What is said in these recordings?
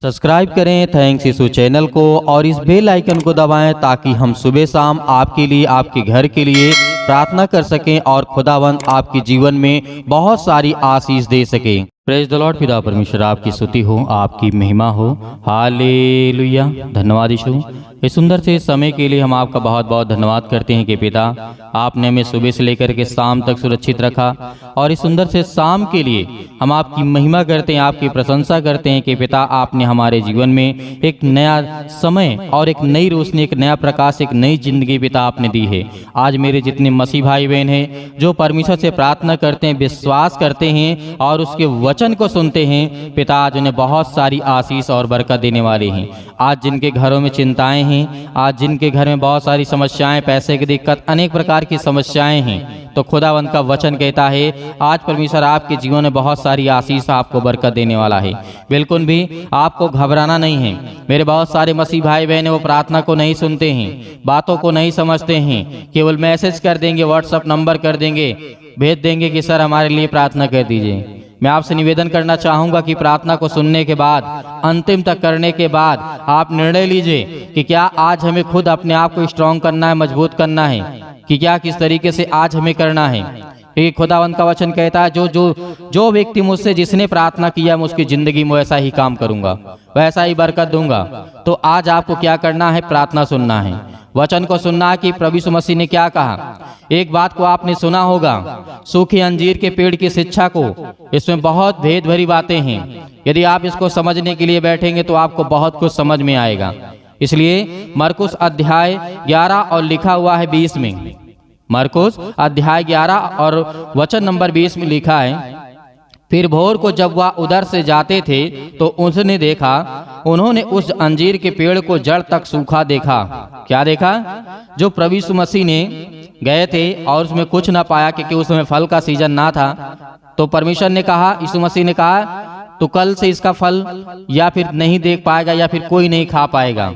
Subscribe करें thanks यीशु channel को और इस बेल आइकन को दबाएं ताकि हम सुबह शाम आपके लिए आपके घर के लिए प्रार्थना कर सकें और खुदावंद आपके जीवन में बहुत सारी आशीष दे सके। Praise the Lord. पिता परमेश्वर आपकी स्तुति हो, आपकी महिमा हो। हालेलुया। धन्यवाद यीशु। इस सुंदर से समय के लिए हम आपका बहुत बहुत धन्यवाद करते हैं कि पिता आपने हमें सुबह से लेकर के शाम तक सुरक्षित रखा और इस सुंदर से शाम के लिए हम आपकी महिमा करते हैं, आपकी प्रशंसा करते हैं कि पिता आपने हमारे जीवन में एक नया समय और एक नई रोशनी, एक नया प्रकाश, एक नई जिंदगी पिता आपने दी है। आज मेरे जितने मसीह भाई बहन हैं जो परमेश्वर से प्रार्थना करते हैं, विश्वास करते हैं और उसके वचन को सुनते हैं, पिता आज उन्हें बहुत सारी आशीष और बरकत देने वाले हैं। आज जिनके घरों में चिंताएं हैं, आज जिनके घर में बहुत सारी समस्याएं, पैसे की दिक्कत, अनेक प्रकार की समस्याएं हैं, तो खुदावंद का वचन कहता है आज परमेश्वर आपके जीवन में बहुत सारी आशीष आपको बरकत देने वाला है। बिल्कुल भी आपको घबराना नहीं है। मेरे बहुत सारे मसीह भाई बहन वो प्रार्थना को नहीं सुनते हैं, बातों को नहीं समझते हैं, केवल मैसेज कर देंगे, व्हाट्सएप नंबर कर देंगे, भेज देंगे कि सर हमारे लिए प्रार्थना कर दीजिए। मैं आपसे निवेदन करना चाहूंगा कि प्रार्थना को सुनने के बाद, अंतिम तक करने के बाद आप निर्णय लीजिए कि क्या आज हमें खुद अपने आप को स्ट्रांग करना है, मजबूत करना है, कि क्या किस तरीके से आज हमें करना है। क्योंकि खुदावंद का वचन कहता है जो व्यक्ति मुझसे जिसने प्रार्थना किया मैं उसकी जिंदगी में वैसा ही काम करूंगा, वैसा ही बरकत दूंगा। तो आज आपको क्या करना है? प्रार्थना सुनना है, वचन को सुनना है कि प्रभु यीशु मसीह ने क्या कहा। एक बात को आपने सुना होगा, सूखे अंजीर के पेड़ की शिक्षा को, इसमें बहुत भेद भरी बातें हैं। यदि आप इसको समझने के लिए बैठेंगे तो आपको बहुत कुछ समझ में आएगा। इसलिए मरकुस अध्याय 11 और लिखा हुआ है 20 में, मरकुस अध्याय 11 और वचन नंबर 20 में लिखा है, फिर भोर को जब वह उधर से जाते थे तो उसने देखा, उन्होंने उस अंजीर के पेड़ को जड़ तक सूखा देखा। क्या देखा? जो प्रभु यीशु मसीह ने गए थे और उसमें कुछ ना पाया क्योंकि उसमें फल का सीजन ना था। तो परमेश्वर ने कहा, यीशु मसीह ने कहा तो कल से इसका फल या फिर नहीं देख पाएगा या फिर कोई नहीं खा पाएगा,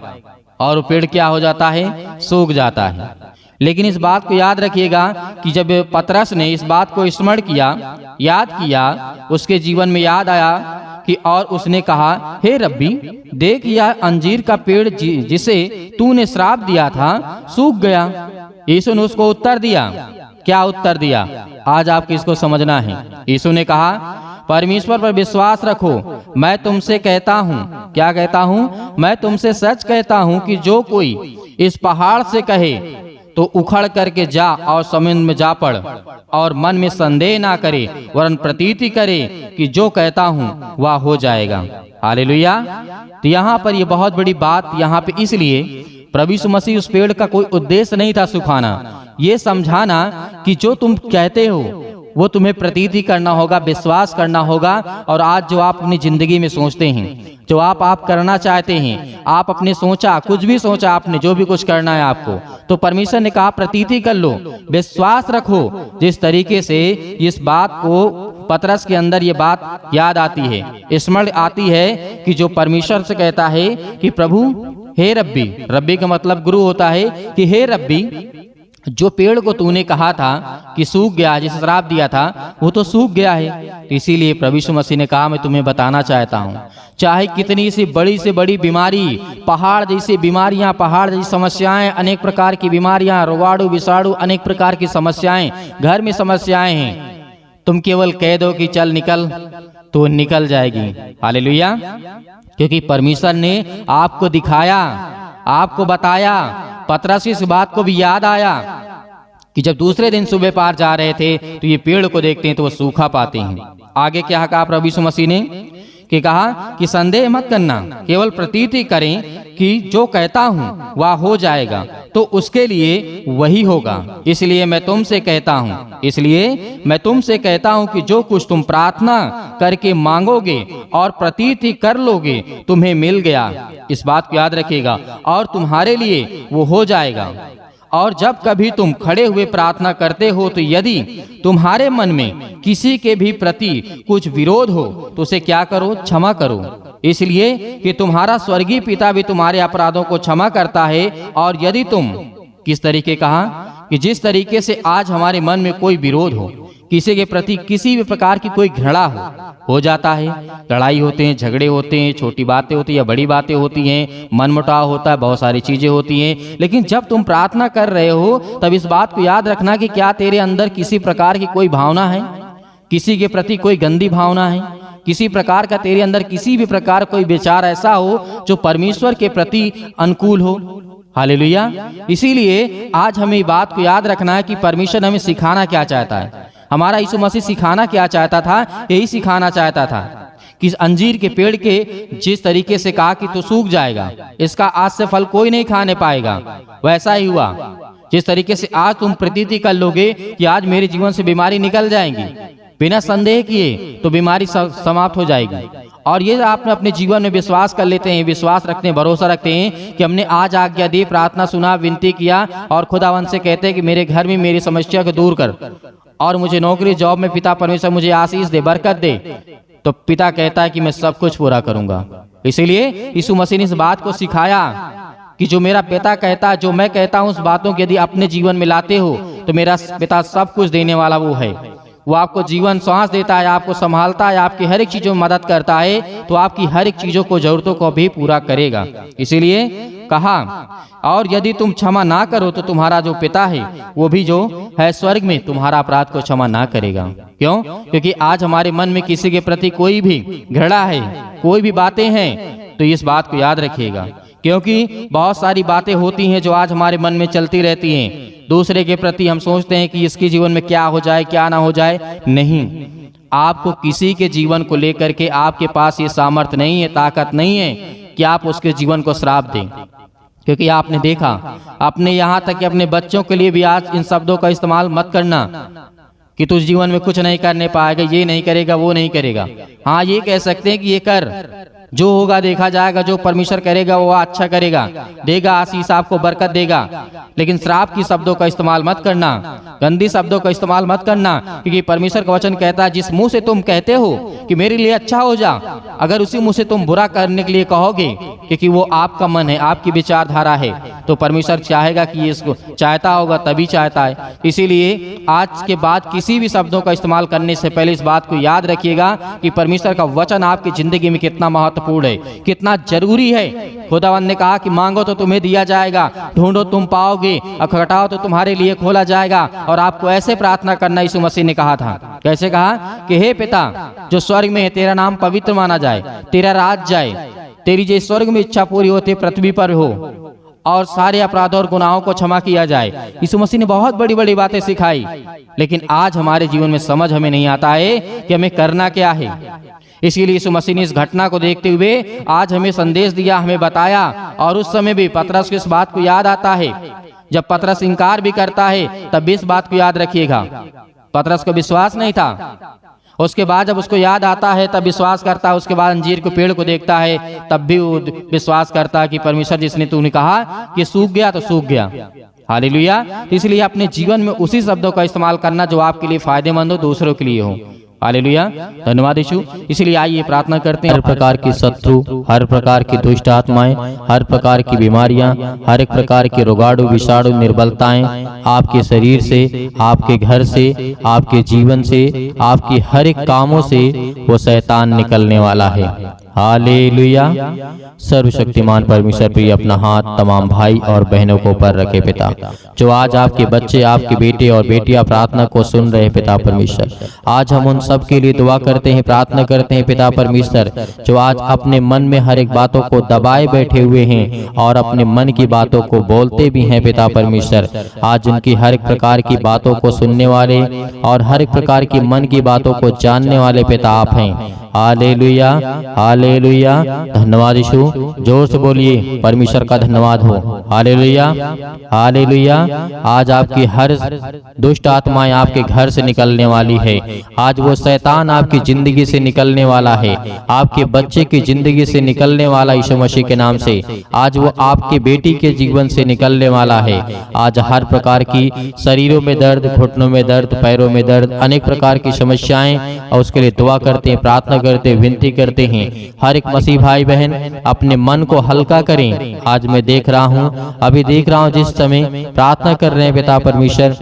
और पेड़ क्या हो जाता है? सूख जाता है। लेकिन इस बात को याद रखिएगा कि जब पतरस ने इस बात को स्मरण किया, याद किया, उसके जीवन में याद आया कि और उसने कहा, हे रब्बी देख यह अंजीर का पेड़ जिसे तूने श्राप दिया था सूख गया। यीशु ने उसको उत्तर दिया। क्या उत्तर दिया? आज आपको इसको समझना है। यीशु ने कहा, परमेश्वर पर विश्वास रखो, मैं तुमसे कहता हूँ। क्या कहता हूँ? मैं तुमसे सच कहता हूँ कि जो कोई इस पहाड़ से कहे तो उखड़ करके जा और समुद्र में जा पड़, और मन में संदेह ना करे वरन प्रतीति करे कि जो कहता हूँ वह हो जाएगा। हालेलुया। तो यहाँ पर ये बहुत बड़ी बात यहाँ पे, इसलिए प्रभु यीशु मसीह उस पेड़ का कोई उद्देश्य नहीं था सुखाना, ये समझाना कि जो तुम कहते हो वो तुम्हें प्रतीति करना होगा, विश्वास करना होगा। और आज जो आप अपनी जिंदगी में सोचते हैं, जो आप करना चाहते हैं, आप अपने सोचा, कुछ भी सोचा आपने, जो भी कुछ करना है आपको, तो परमेश्वर ने कहा प्रतीति कर लो, विश्वास रखो। जिस तरीके से इस बात को पतरस के अंदर ये बात याद आती है, स्मरण आती है कि जो परमेश्वर से कहता है कि प्रभु हे रब्बी, रब्बी का मतलब गुरु होता है, कि हे रब्बी जो पेड़ को तूने कहा था कि सूख गया, जिसे श्राप दिया था वो तो सूख गया है। तो इसीलिए प्रभु यीशु मसीह ने कहा मैं तुम्हें बताना चाहता हूँ, चाहे कितनी सी बड़ी बीमारी, पहाड़ जैसी बीमारियां, पहाड़ जैसी समस्याएं, अनेक प्रकार की बीमारियां, रोगाणु विषाणु, अनेक प्रकार की समस्याएं, घर में समस्याएं हैं, तुम केवल कह दो कि चल निकल, तो निकल जाएगी। हालेलुया। क्योंकि परमेश्वर ने आपको दिखाया, आपको बताया। पतरस इस बात को भी याद आया कि जब दूसरे दिन सुबह पार जा रहे थे तो ये पेड़ को देखते हैं तो वो सूखा पाते हैं। आगे क्या कहा प्रभु यीशु मसीह ने? कि कहा कि संदेह मत करना, केवल प्रतीति करें कि जो कहता हूँ वह हो जाएगा, तो उसके लिए वही होगा। इसलिए मैं तुमसे कहता हूँ कि जो कुछ तुम प्रार्थना करके मांगोगे और प्रतीति कर लोगे तुम्हें मिल गया। इस बात को याद रखिएगा, और तुम्हारे लिए वो हो जाएगा। और जब कभी तुम खड़े हुए प्रार्थना करते हो तो यदि तुम्हारे मन में किसी के भी प्रति कुछ विरोध हो तो उसे क्या करो? क्षमा करो, इसलिए कि तुम्हारा स्वर्गीय पिता भी तुम्हारे अपराधों को क्षमा करता है। और यदि तुम, किस तरीके कहा? कि जिस तरीके से आज हमारे मन में कोई विरोध हो, किसी के प्रति किसी भी प्रकार की कोई घृणा हो जाता है। लड़ाई होते हैं, झगड़े होते हैं, छोटी बातें होती हैं या बड़ी बातें होती हैं, मनमुटाव होता है, बहुत सारी चीजें होती हैं। लेकिन जब तुम प्रार्थना कर रहे हो तब इस बात को याद रखना कि क्या तेरे अंदर किसी प्रकार की कोई भावना है, किसी के प्रति कोई गंदी भावना है, किसी प्रकार का तेरे अंदर किसी भी प्रकार कोई विचार ऐसा हो जो परमेश्वर के प्रति अनुकूल हो। हालेलुया। इसीलिए आज हमें बात को याद रखना है कि परमेश्वर हमें सिखाना क्या चाहता है। हमारा यीशु मसीह सिखाना क्या चाहता था, यही सिखाना चाहता था कि अंजीर के पेड़ के जिस तरीके से कहा कि तू सूख जाएगा, इसका आज से फल कोई नहीं खाने पाएगा, वैसा ही हुआ। जिस तरीके से आज तुम प्रतीति कर लोगे कि आज मेरे जीवन से बीमारी निकल जाएगी, बिना संदेह किए तो बीमारी समाप्त हो जाएगी। और ये आपने अपने जीवन में विश्वास कर लेते हैं, विश्वास रखते हैं, भरोसा रखते हैं कि हमने आज आज्ञा दी, प्रार्थना सुना, विनती किया और खुदावन से कहते हैं कि मेरे घर में मेरी समस्या को दूर कर और मुझे नौकरी जॉब में पिता परमेश्वर मुझे आशीष दे, बरकत दे, तो पिता कहता है कि मैं सब कुछ पूरा करूंगा। इसीलिए यीशु मसीह ने इस बात को सिखाया कि जो मेरा पिता कहता है, जो मैं कहता हूँ, उस बातों को यदि अपने जीवन में लाते हो तो मेरा पिता सब कुछ देने वाला वो है। वो आपको जीवन सांस देता है, आपको संभालता है, आपकी हर एक चीजों में मदद करता है, तो आपकी हर एक चीजों को जरूरतों को भी पूरा करेगा। इसीलिए कहा, और यदि तुम क्षमा ना करो तो तुम्हारा जो पिता है वो भी जो है स्वर्ग में तुम्हारा अपराध को क्षमा ना करेगा। क्यों? क्योंकि आज हमारे मन में किसी के प्रति कोई भी घृणा है, कोई भी बातें हैं, तो इस बात को याद रखिएगा। क्योंकि बहुत सारी बातें होती हैं जो आज हमारे मन में चलती रहती हैं। दूसरे के प्रति हम सोचते हैं कि इसके जीवन में क्या हो जाए, क्या ना हो जाए। नहीं, आपको किसी के जीवन को लेकर के आपके पास ये सामर्थ्य नहीं है, ताकत नहीं है कि आप उसके जीवन को श्राप दें। क्योंकि आपने देखा, अपने यहाँ तक कि अपने बच्चों के लिए भी आज इन शब्दों का इस्तेमाल मत करना कि तुझ जीवन में कुछ नहीं करने पाएगा, ये नहीं करेगा, वो नहीं करेगा। हाँ, ये कह सकते हैं कि ये कर, जो होगा देखा जाएगा, जो परमेश्वर करेगा वो अच्छा करेगा, देगा आशीष, आपको बरकत देगा। लेकिन श्राप की शब्दों का इस्तेमाल मत करना, गंदी शब्दों का इस्तेमाल मत करना, क्योंकि परमेश्वर का वचन कहता है जिस मुंह से तुम कहते हो कि मेरे लिए अच्छा हो जा, अगर उसी मुंह से तुम बुरा करने के लिए कहोगे, क्योंकि वो आपका मन है, आपकी विचारधारा है, तो परमेश्वर चाहेगा कि ये इसको चाहता होगा तभी चाहता है। इसीलिए आज के बाद किसी भी शब्दों का इस्तेमाल करने से पहले इस बात को याद रखिएगा कि परमेश्वर का वचन आपकी जिंदगी में कितना महत्वपूर्ण है, कितना जरूरी है। खुदावंद ने कहा कि मांगो तो तुम्हें दिया जाएगा, ढूंढो तुम पाओगे, और खटखटाओ तो तुम्हारे लिए खोला जाएगा। और आपको ऐसे प्रार्थना करना यीशु मसीह ने कहा था। कैसे कहा? कि हे पिता जो स्वर्ग में है, तेरा नाम पवित्र माना जाए, तेरा राज जाए, तेरी जो स्वर्ग में इच्छा पूरी होती पृथ्वी पर हो, और सारे अपराधों और गुनाहों को क्षमा किया जाए। यीशु मसीह ने बहुत बड़ी बड़ी बातें सिखाई, लेकिन आज हमारे जीवन में समझ हमें नहीं आता है कि हमें करना क्या है। इसीलिए यीशु मसीह ने इस घटना को देखते हुए आज हमें संदेश दिया, हमें बताया। और उस समय भी पतरस को इस बात को याद आता है, जब पतरस इनकार भी करता है तब भी इस बात को याद रखिएगा। पतरस को विश्वास नहीं था, उसके बाद जब उसको याद आता है तब विश्वास करता है। उसके बाद अंजीर के पेड़ को देखता है तब भी वो विश्वास करता है कि परमेश्वर जिसने तूने कहा कि सूख गया तो सूख गया। हालेलुया। इसलिए अपने जीवन में उसी शब्दों का इस्तेमाल करना जो आपके लिए फायदेमंद हो, दूसरों के लिए हो। हालेलुया, धन्यवाद यीशु। इसलिए आइए प्रार्थना करते हैं। हर प्रकार की शत्रु, हर प्रकार की दुष्ट आत्माएं, हर प्रकार की बीमारियां, हर एक प्रकार के रोगाणु विषाणु निर्बलताएं आपके शरीर से, आपके घर से, आपके जीवन से, आपकी हर एक कामों से वो शैतान निकलने वाला है। हालेलुया। सर्वशक्तिमान परमेश्वर प्रिय अपना हाथ तमाम भाई और बहनों को ऊपर रखे पिता, जो आज आपके बच्चे, आपके बेटे और बेटियां प्रार्थना को सुन रहे हैं पिता परमेश्वर, आज हम उन सब के लिए दुआ करते हैं, प्रार्थना करते हैं पिता परमेश्वर, जो आज अपने मन में हर एक बातों को दबाए बैठे हुए हैं और अपने मन की बातों को बोलते भी हैं पिता परमेश्वर। आज उनकी हर एक प्रकार की बातों को सुनने वाले और हर एक प्रकार की मन की बातों को जानने वाले पिता आप हैं। Hallelujah, hallelujah. धन्यवाद यीशु। जोर से बोलिए, परमेश्वर का धन्यवाद हो। Hallelujah, hallelujah. आज आपकी हर दुष्ट आत्माएं आपके घर से निकलने वाली है। आज वो शैतान आपकी जिंदगी से निकलने वाला है, आपके बच्चे की जिंदगी से निकलने वाला यीशु मसीह के नाम से। आज वो आपके बेटी के जीवन से निकलने वाला है। आज हर प्रकार की शरीरों में दर्द, घुटनों में दर्द, पैरों में दर्द, अनेक प्रकार की समस्याएं, और उसके लिए दुआ करते हैं, प्रार्थना करते विनती करते हैं, हर एक मसीह भाई बहन अपने मन को हल्का करें। आज मैं देख रहा हूँ, अभी देख रहा हूँ जिस समय प्रार्थना कर रहे हैं पिता परमेश्वर,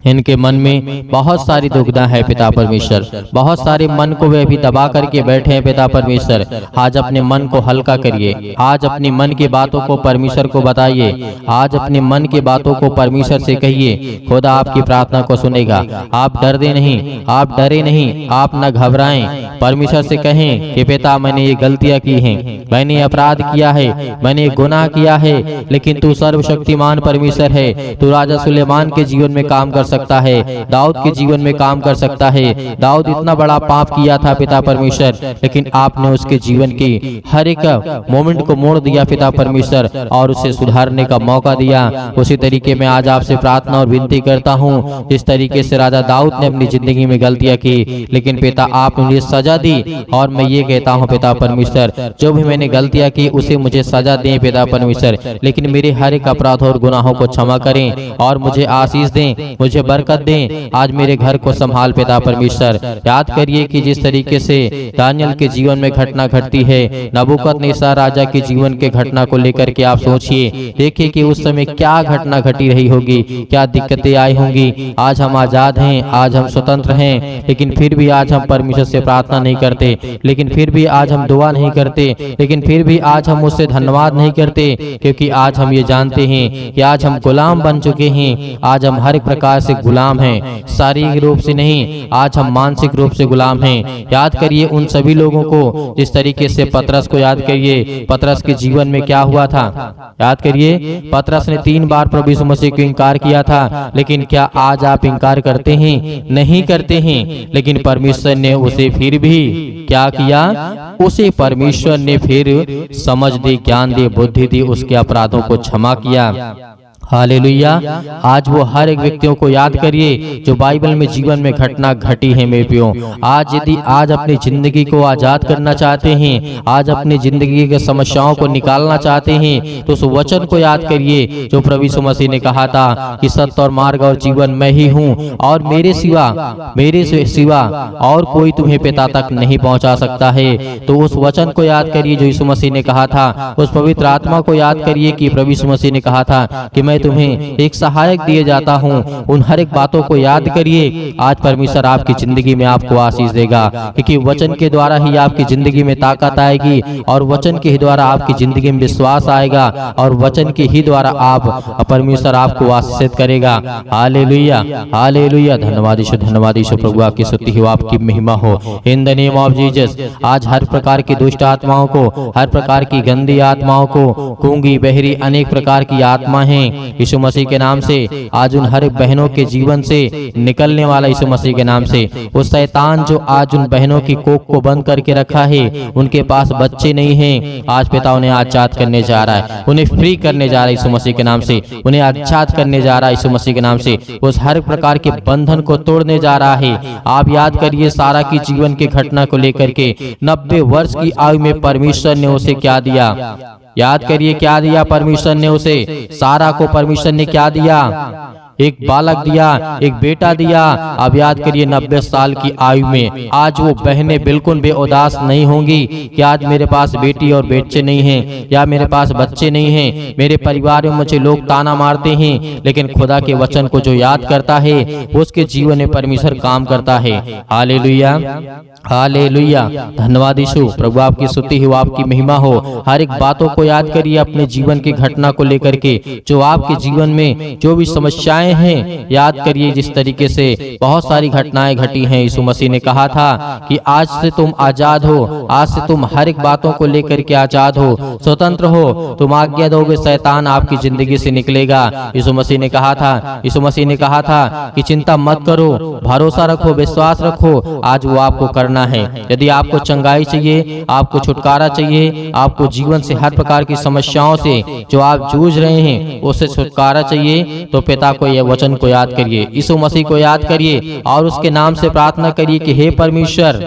इनके मन में बहुत सारी दुविधा है पिता परमेश्वर, बहुत सारे मन को वे अभी दबा करके बैठे हैं पिता परमेश्वर। आज अपने मन को हल्का करिए, आज अपनी मन की बातों को परमेश्वर को बताइए, आज अपने मन की बातों को परमेश्वर से कहिए, खुदा आपकी प्रार्थना को सुनेगा। आप डरते नहीं, आप डरे नहीं, आप न घबराएं, परमेश्वर से कहें कि पिता मैंने ये गलतियां की हैं, मैंने अपराध किया है, मैंने गुनाह किया है, लेकिन तू सर्वशक्तिमान परमेश्वर है, तू राजा सुलेमान के जीवन में काम कर सकता है, दाऊद के जीवन में काम कर सकता है। दाऊद इतना बड़ा पाप किया था पिता परमेश्वर, लेकिन आपने उसके जीवन की हर एक मोमेंट को मोड़ दिया पिता परमेश्वर और उसे सुधारने का मौका दिया। उसी तरीके में आज आपसे प्रार्थना और विनती करता हूँ, जिस तरीके से राजा दाऊद ने अपनी जिंदगी में गलतियां की, लेकिन पिता आपने मुझे सजा दी, और मैं ये कहता हूँ पिता परमेश्वर, जो भी मैंने गलतियां की उसे मुझे सजा दें पिता परमेश्वर, लेकिन मेरे हर एक अपराध और गुनाहों को क्षमा करें और मुझे आशीष दें, मुझे बरकत दें। आज मेरे घर को संभाल पिता परमेश्वर। याद करिए कि जिस तरीके से दानियल के जीवन में घटना घटती है, नबूकदनेस्सर राजा के जीवन के घटना को लेकर के आप सोचिए, देखिए कि उस समय क्या घटना घटी रही होगी, क्या दिक्कतें आई होंगी। आज हम आजाद हैं, आज हम स्वतंत्र हैं, लेकिन फिर भी आज हम परमेश्वर से प्रार्थना नहीं करते, लेकिन फिर भी आज हम दुआ नहीं करते, लेकिन फिर भी आज हम उससे धन्यवाद नहीं करते, क्योंकि आज हम ये जानते हैं कि आज हम गुलाम बन चुके हैं। आज हम हर एक प्रकार से गुलाम हैं, शारीरिक रूप से नहीं, आज हम मानसिक रूप से गुलाम हैं। याद करिए उन सभी लोगों को, जिस तरीके से पतरस को याद करिए, पतरस के जीवन में क्या हुआ था। याद करिए पतरस ने 3 बार प्रभु यीशु मसीह को इनकार किया था, लेकिन क्या आज आप इनकार करते हैं? नहीं करते हैं। लेकिन परमेश्वर ने उसे फिर भी क्या किया? उसे परमेश्वर ने फिर समझ दी, ज्ञान दी, बुद्धि दी, उसके अपराधों को क्षमा किया। हालेलुया। आज वो हर एक व्यक्तियों को याद करिए जो बाइबल में जीवन में घटना घटी है मेरे प्रियो। आज यदि आज अपनी जिंदगी को आजाद करना चाहते हैं, आज अपनी जिंदगी के समस्याओं को निकालना चाहते हैं, तो उस वचन को याद करिए जो प्रभु यीशु मसीह ने कहा था कि सत्य और मार्ग और जीवन मैं ही हूँ, और मेरे सिवा और कोई तुम्हें पिता तक नहीं पहुँचा सकता है। तो उस वचन को याद करिए जो यीशु मसीह ने कहा था, उस पवित्र आत्मा को याद करिए कि प्रभु यीशु मसीह ने कहा था कि मैं तुम्हें एक सहायक दिए जाता हूँ। उन हर एक बातों को याद करिए। आज परमेश्वर आपकी जिंदगी में आपको आशीष देगा, क्योंकि वचन के द्वारा ही आपकी जिंदगी में ताकत आएगी, और वचन के ही द्वारा आपकी जिंदगी में विश्वास आएगा, और वचन के ही द्वारा आप परमेश्वर आपको आशीषित करेगा। Hallelujah, hallelujah. धन्यवाद यीशु, धन्यवाद यीशु। प्रभु आपकी स्तुति हो, आपकी महिमा हो। In the name of Jesus. आज हर प्रकार की दुष्ट आत्माओं को, हर प्रकार की गंदी आत्माओं को, गूंगी बहरी अनेक प्रकार की आत्मा हैं, यीशु मसीह के नाम से आज उन हर बहनों के जीवन से निकलने वाला यीशु मसीह के नाम से। वो शैतान जो आज उन बहनों की कोख को बंद करके रखा है, उनके पास बच्चे नहीं हैं, आज पिता उन्हें आजाद करने जा रहा है, उन्हें फ्री करने जा रहा है यीशु मसीह के नाम से, उन्हें आजाद करने जा रहा है यीशु मसीह के नाम से। उस हर प्रकार के बंधन को तोड़ने जा रहा है। आप याद करिए सारा की जीवन की घटना को लेकर के 90 वर्ष की आयु में परमेश्वर ने उसे क्या दिया? याद करिए क्या दिया परमेश्वर ने उसे? सारा को परमेश्वर ने क्या दिया? एक बालक दिया, एक बेटा दिया। अब याद करिए 90 साल की आयु में आज वो बहनें बिल्कुल बेउदास नहीं होंगी कि आज मेरे पास बेटी और बच्चे नहीं हैं, या मेरे पास बच्चे नहीं हैं, मेरे परिवार में मुझे लोग ताना मारते हैं, लेकिन खुदा के वचन को जो याद करता है उसके जीवन में परमेश्वर काम करता है। Hallelujah, hallelujah. धन्यवाद यीशु। प्रभु आपकी स्तुति हो, आपकी महिमा हो। हर एक बातों को याद करिए अपने जीवन की घटना को लेकर के, जो आपके जीवन में जो भी समस्याएं हैं, याद करिए जिस तरीके से बहुत सारी घटनाएं घटी हैं। यीशु मसीह ने कहा था कि आज से तुम आजाद हो, आज से तुम हर एक बातों को लेकर के आजाद हो, स्वतंत्र हो। तुम आज्ञा दोगे, शैतान आपकी जिंदगी से निकलेगा। यीशु मसीह ने कहा था, यीशु मसीह ने कहा था कि चिंता मत करो, भरोसा रखो, विश्वास रखो। आज वो आपको करना है। यदि आपको चंगाई चाहिए, आपको छुटकारा चाहिए, आपको जीवन से हर प्रकार की समस्याओं से जो आप जूझ रहे हैं उससे छुटकारा चाहिए, तो पिता को यह वचन को याद करिए, यीशु मसीह को याद करिए और उसके नाम से प्रार्थना करिए कि हे परमेश्वर,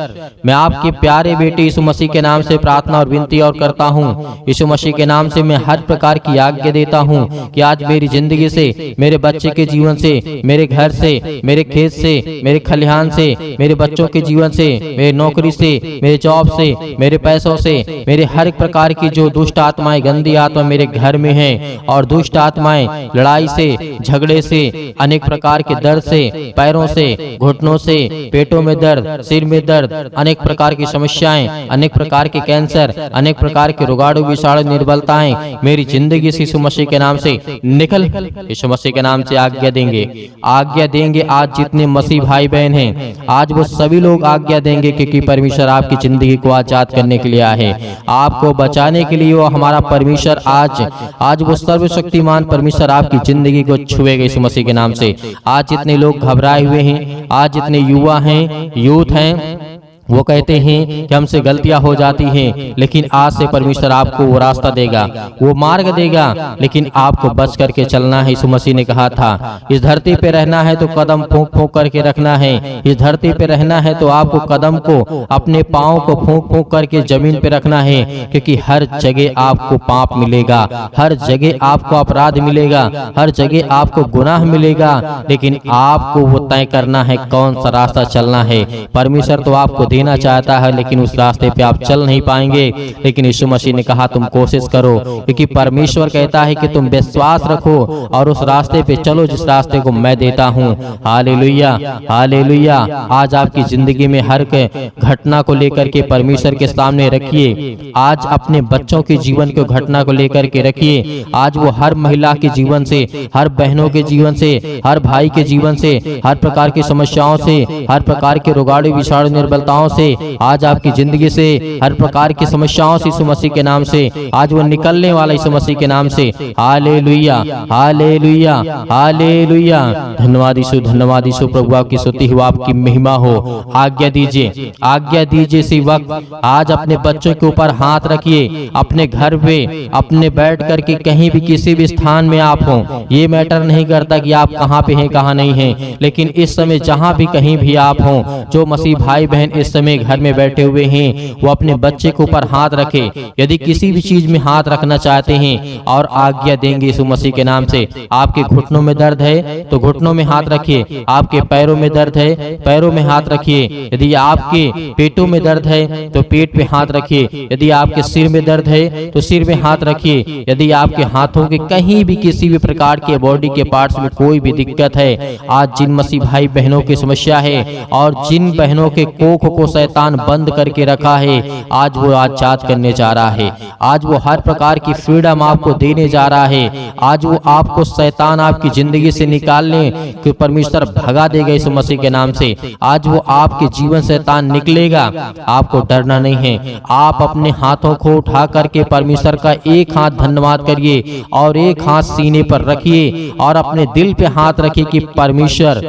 मैं आपके प्यारे बेटे यीशु मसीह के नाम से प्रार्थना और विनती और करता हूँ। यीशु मसीह के नाम से मैं हर प्रकार की आज्ञा देता हूँ कि आज मेरी जिंदगी से, मेरे बच्चे के जीवन से, मेरे घर से, मेरे खेत से, मेरे खलिहान से, मेरे बच्चों के जीवन से मेरी नौकरी से, मेरे जॉब से, मेरे पैसों से, मेरे हर एक प्रकार की जो दुष्ट आत्माएं, गंदी आत्मा मेरे घर में हैं, और दुष्ट आत्माएं लड़ाई से, झगड़े से, अनेक प्रकार के दर्द से, पैरों से, घुटनों से, पेटों में दर्द, सिर में दर्द, अनेक प्रकार की समस्याएं, अनेक प्रकार के कैंसर, अनेक प्रकार के रोगाणु विषाणु निर्बलताएं मेरी जिंदगी से यीशु मसीह के नाम से निकल, यीशु मसीह के नाम से आज्ञा देंगे, आज्ञा देंगे। आज जितने मसीह भाई बहन हैं, आज वो सभी लोग आज्ञा देंगे, क्योंकि परमेश्वर आपकी जिंदगी को आजाद करने के लिए आए हैं, आपको बचाने के लिए। वो हमारा परमेश्वर आज वो सर्वशक्तिमान परमेश्वर आपकी जिंदगी को छुएगा यीशु मसीह के नाम से। आज जितने लोग घबराए हुए हैं, आज जितने युवा हैं, यूथ हैं, वो कहते हैं कि हमसे गलतियां हो जाती हैं, लेकिन आज से परमेश्वर आपको वो रास्ता देगा, वो मार्ग देगा, लेकिन आपको बच करके चलना है। यीशु मसीह ने कहा था, इस धरती पे रहना है तो कदम फूंक फूंक करके रखना है। इस धरती पे रहना है तो आपको कदम को, अपने पाँव को फूंक फूंक करके जमीन पे रखना है, क्योंकि हर जगह आपको पाप मिलेगा, हर जगह आपको अपराध मिलेगा, हर जगह आपको गुनाह मिलेगा, लेकिन आपको वो तय करना है कौन सा रास्ता चलना है। परमेश्वर तो आपको देना चाहता है, लेकिन उस रास्ते पे आप चल नहीं पाएंगे। लेकिन यीशु मसीह ने कहा तुम कोशिश करो, क्योंकि परमेश्वर कहता है कि तुम विश्वास रखो और उस रास्ते पे चलो जिस रास्ते को मैं देता हूँ। Hallelujah, hallelujah. आज आपकी जिंदगी में हर घटना को लेकर के परमेश्वर के सामने रखिए। आज अपने बच्चों के जीवन को घटना को लेकर के रखिए। आज वो हर महिला के जीवन से, हर बहनों के जीवन से, हर भाई के जीवन से, हर प्रकार की समस्याओं से, हर प्रकार के रोगाणु विषाणु निर्बलताओं से, आज आपकी जिंदगी से हर प्रकार की समस्याओं से यीशु मसीह के नाम से आज वो निकलने वाला यीशु मसीह के नाम से। Hallelujah, hallelujah, hallelujah. धन्यवाद यीशु, धन्यवाद यीशु। प्रभु आपकी स्तुति हो, आपकी महिमा हो। आज्ञा दीजिए, आज्ञा दीजिए। इसी वक्त आज अपने बच्चों के ऊपर हाथ रखिए, अपने घर पे, अपने बैठ करके कहीं भी किसी भी स्थान में आप हो, ये मैटर नहीं करता कि आप कहाँ पे हैं कहाँ नहीं हैं, लेकिन इस समय जहाँ भी कहीं भी आप हो, जो मसीह भाई बहन इस समय घर में बैठे हुए हैं, वो अपने बच्चे के ऊपर हाथ रखे। यदि किसी भी चीज में हाथ रखना चाहते हैं और आज्ञा देंगे यीशु मसीह के नाम से। आपके घुटनों में दर्द है तो घुटनों में हाथ रखिए, आपके पैरों में दर्द है पैरों में हाथ रखिए, यदि आपके पेटों में दर्द है तो पेट पे हाथ रखिए, यदि आपके सिर में दर्द है तो सिर में हाथ रखिए, यदि आपके हाथों के कहीं भी किसी भी प्रकार के बॉडी के पार्ट्स में कोई भी दिक्कत है, आज जिन मसीह भाई बहनों की समस्या है और जिन बहनों के कोख को शैतान बंद करके रखा है, आज वो आजाद करने जा रहा है। आज वो हर प्रकार की फ्रीडम आपको देने जा रहा है। आज वो आपको शैतान आपकी जिंदगी से निकालने के परमेश्वर भगा देगा यीशु मसीह के नाम से। आज वो आपके जीवन शैतान निकलेगा, आपको डरना नहीं है। आप अपने हाथों को उठा करके परमेश्वर का एक हाथ धन्यवाद करिए और एक हाथ सीने पर रखिए और अपने दिल पे हाथ रखिए कि परमेश्वर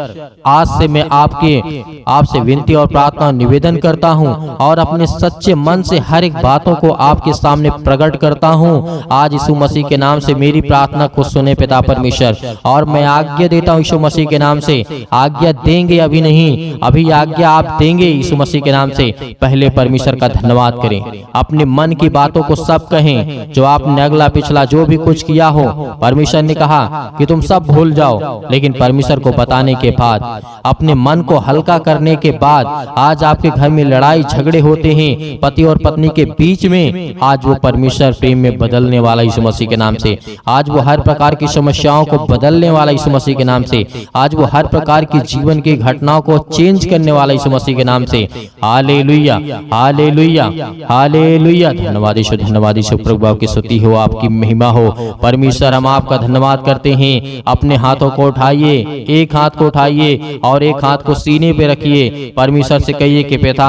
आज से मैं आपसे विनती और प्रार्थना निवेदन करता हूं और अपने सच्चे मन से हर एक बातों को आपके सामने प्रकट करता हूं। आज यीशु मसीह के नाम से मेरी प्रार्थना को सुने पिता परमेश्वर, और मैं आज्ञा देता हूं यीशु मसीह के नाम से। आज्ञा देंगे, अभी नहीं, अभी आज्ञा आप देंगे यीशु मसीह के नाम से। पहले परमेश्वर का धन्यवाद करें, अपने मन की बातों को सब कहें, जो आपने अगला पिछला जो भी कुछ किया हो। परमेश्वर ने कहा कि तुम सब भूल जाओ, लेकिन परमेश्वर को बताने के बाद, अपने मन को हल्का करने के बाद, आज आपके घर में लड़ाई झगड़े होते हैं पति और पत्नी के बीच में, आज वो परमेश्वर प्रेम में बदलने वाला यीशु मसीह के नाम से। आज वो हर प्रकार की समस्याओं को बदलने वाला यीशु मसीह के नाम से। आज वो हर प्रकार की जीवन की घटनाओं को चेंज करने वाला यीशु मसीह के नाम से। Hallelujah, hallelujah, hallelujah. धन्यवाद यीशु, धन्यवाद यीशु। प्रभु आपकी स्तुति हो, आपकी महिमा हो। परमेश्वर हम आपका धन्यवाद करते हैं। अपने हाथों को उठाइए, एक हाथ को उठाइए और एक हाथ को सीने पे रखिए। परमेश्वर से कहिए कि पिता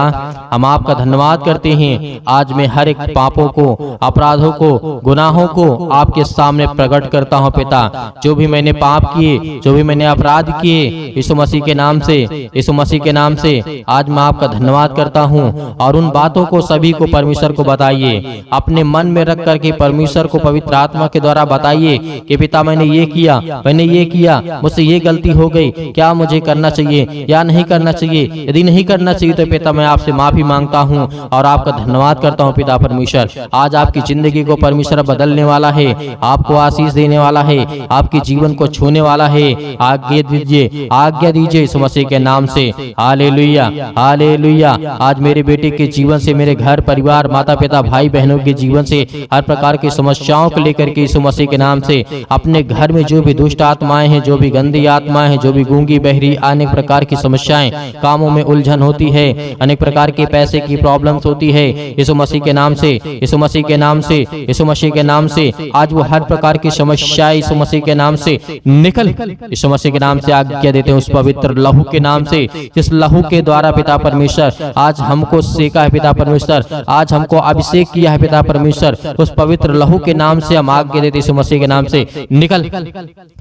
हम आपका धन्यवाद करते हैं। आज मैं हर एक पापों को, अपराधों को, गुनाहों को आपके सामने प्रकट करता हूं पिता। जो भी मैंने पाप किए, जो भी मैंने अपराध किए, यीशु मसीह के नाम से, यीशु मसीह के नाम से आज मैं आपका धन्यवाद करता हूं। और उन बातों को सभी को परमेश्वर को बताइए, अपने मन में रख करके परमेश्वर को पवित्र आत्मा के द्वारा बताइए कि पिता मैंने ये किया, मैंने ये किया, मुझसे ये गलती हो गई, क्या मुझे करना चाहिए या नहीं करना चाहिए। यदि नहीं करना चाहिए तो पिता पिता मैं आपसे माफी मांगता हूँ और आपका धन्यवाद करता हूँ पिता परमेश्वर। आज आपकी जिंदगी को परमेश्वर बदलने वाला है, आपको आशीष देने वाला है, आपके जीवन को छूने वाला है। आज्ञा दीजिए यीशु मसीह के नाम से। Hallelujah hallelujah. आज मेरे बेटे के जीवन से, मेरे घर परिवार, माता पिता, भाई बहनों के जीवन से, हर प्रकार की समस्याओं को लेकर के यीशु मसीह के नाम से, अपने घर में जो भी दुष्ट आत्माएं हैं, जो भी गंदी आत्माएं हैं, जो भी गूंगी बहरी, अनेक प्रकार की समस्याएं, कामों में उलझन होती है, अनेक प्रकार के पैसे की प्रॉब्लम्स होती है, यीशु मसीह के नाम से, यीशु मसीह के नाम से, यीशु मसीह के नाम से आज वो हर प्रकार की समस्याएं यीशु मसीह के नाम से निकल, यीशु मसीह के नाम से आज्ञा देते हैं उस पवित्र लहू के नाम से, जिस लहू के द्वारा पिता परमेश्वर आज हमको सेका है पिता परमेश्वर, आज हमको अभिषेक किया है पिता परमेश्वर, उस पवित्र लहू के नाम से हम आज्ञा देते यीशु मसीह के नाम से निकल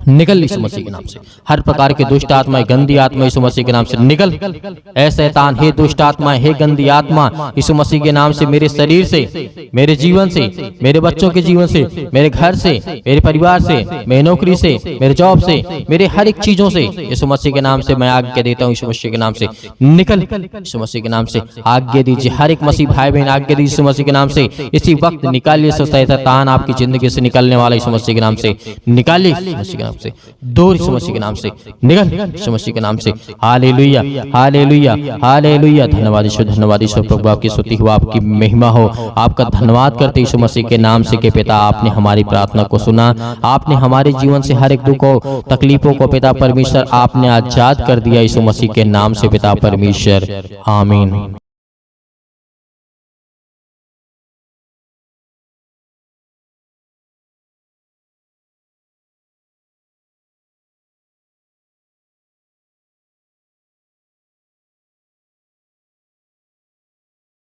निकल, यीशु मसीह के नाम से हर प्रकार की दुष्ट आत्माएं, गंदी आत्मा यीशु मसीह के नाम से निकल। ऐ शैतान, हे दुष्ट आत्मा, हे गंदी आत्मा, यीशु मसीह के नाम से मेरे शरीर से, मेरे जीवन से, मेरे बच्चों के जीवन से, मेरे घर से, मेरे परिवार से, मेरी नौकरी से, मेरे जॉब से, मेरे हर एक चीजों से यीशु मसीह के नाम से मैं आज्ञा देता हूँ यीशु मसीह के नाम से निकल, यीशु मसीह के नाम से आज्ञा दीजिए। हर एक मसीह भाई बहन आज्ञा दीजिए यीशु मसीह के नाम से। इसी वक्त निकालिए शैतान आपकी जिंदगी से निकलने वाला यीशु मसीह के नाम से निकालिए, यीशु मसीह के नाम से दूर, यीशु मसीह के नाम से निकल, यीशु मसीह के नाम से। Hallelujah hallelujah hallelujah. धन्यवाद ईश्वर प्रभु, आपकी स्तुति हो, आपकी महिमा हो, आपका धन्यवाद करते यीशु मसीह के नाम से कि पिता आपने हमारी प्रार्थना को सुना, आपने हमारे जीवन से हर एक दुखों तकलीफों को पिता परमेश्वर आपने आजाद कर दिया यीशु मसीह के नाम से पिता परमेश्वर, आमीन।